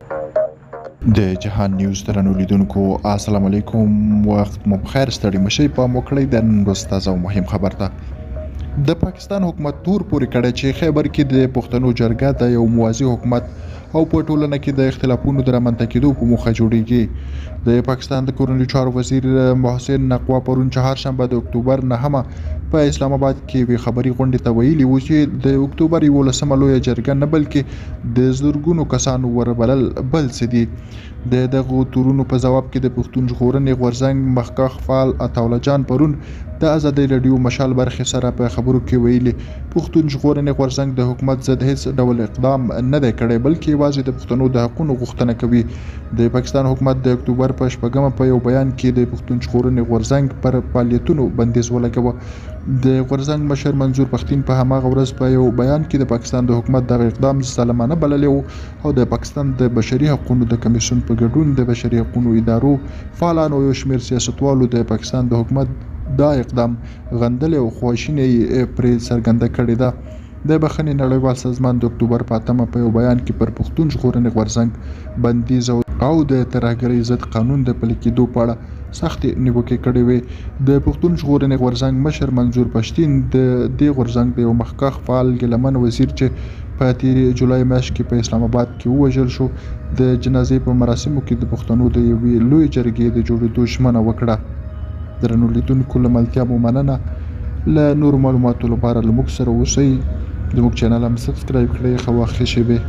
د جهان نیوز درنو لیدونکو السلام علیکم وخت مو بخیر ستړي مشي په موکړی د نن ورځ تازه او مهم خبر ده د پاکستان حکومت تور پورې کړی چې خیبر کې د پښتنو جرګه د یو موازی حکومت او په ټولنه کې د اختلافونو د رامنځته کېدو په موخه جوړیږي د پاکستان د کورنیو چارو وزیر محسن نقوا پرون چهارشنبه د اکتوبر 9 په اسلام آباد کې وی خبري غونډې ته ویلي و چې د اکتوبر 11 لویه جرګه نه بلکې د زورګونو کسانو وربلل بل څه دي د دغه تورونو په جواب کې د پښتون ژغورنې غورځنګ مخکښ فعال عطاالله جان پرون د ازادۍ رادیو مشال برخې سره په خبرو کې ویلي پښتون ژغورنې غورځنګ د حکومت ضد هیڅ ډول اقدام نه دی کړی بلکې یوازې د پښتنو د حقونو غوښتنه کوي د پاکستان حکومت د اکتوبر په 8 په یو بیان کې د پښتون ژغورنې غورځنګ پر فعالیتونو بندیز ولګاوه د غورځنګ مشر منظور پښتين په هماغه ورځ په یو بیان کې د پاکستان د حکومت دغه اقدام ظالمانه بللی او د پاکستان د بشري حقوقو د کمیسیون په ګډون د بشري حقوقو ادارو فعالانو یو شمېر سیاستوالو د پاکستان د حکومت دا اقدام غندل او خواشینۍ پرې څرګنده کړې ده د بخښنې نړیوال سازمان د اکتوبر په 8 په یو بیان کې پر پښتون ژغورنې غورځنګ بندیز او د ترهګرۍ ضد قانون د پلي کېدو په اړه سختې نیوکې کړې وې د پښتون ژغورنې غورځنګ مشر منظور پښتين د دې غورځنګ د یو مخکښ فعال ګیلمن وزیر چې په تیرې جولای میاشت کې په اسلام آباد کې ووژل شو د جنازې په مراسمو کې د پښتنو د یوې لوی جرګې د جوړېدو ژمنه وکړه درنو لیدونکو له ملتیا مو مننه له نورو معلوماتو لپاره له موږ سره اوسئ زموږ چینل هم سبسکرایب کړئ ښه وخت ښه شیبې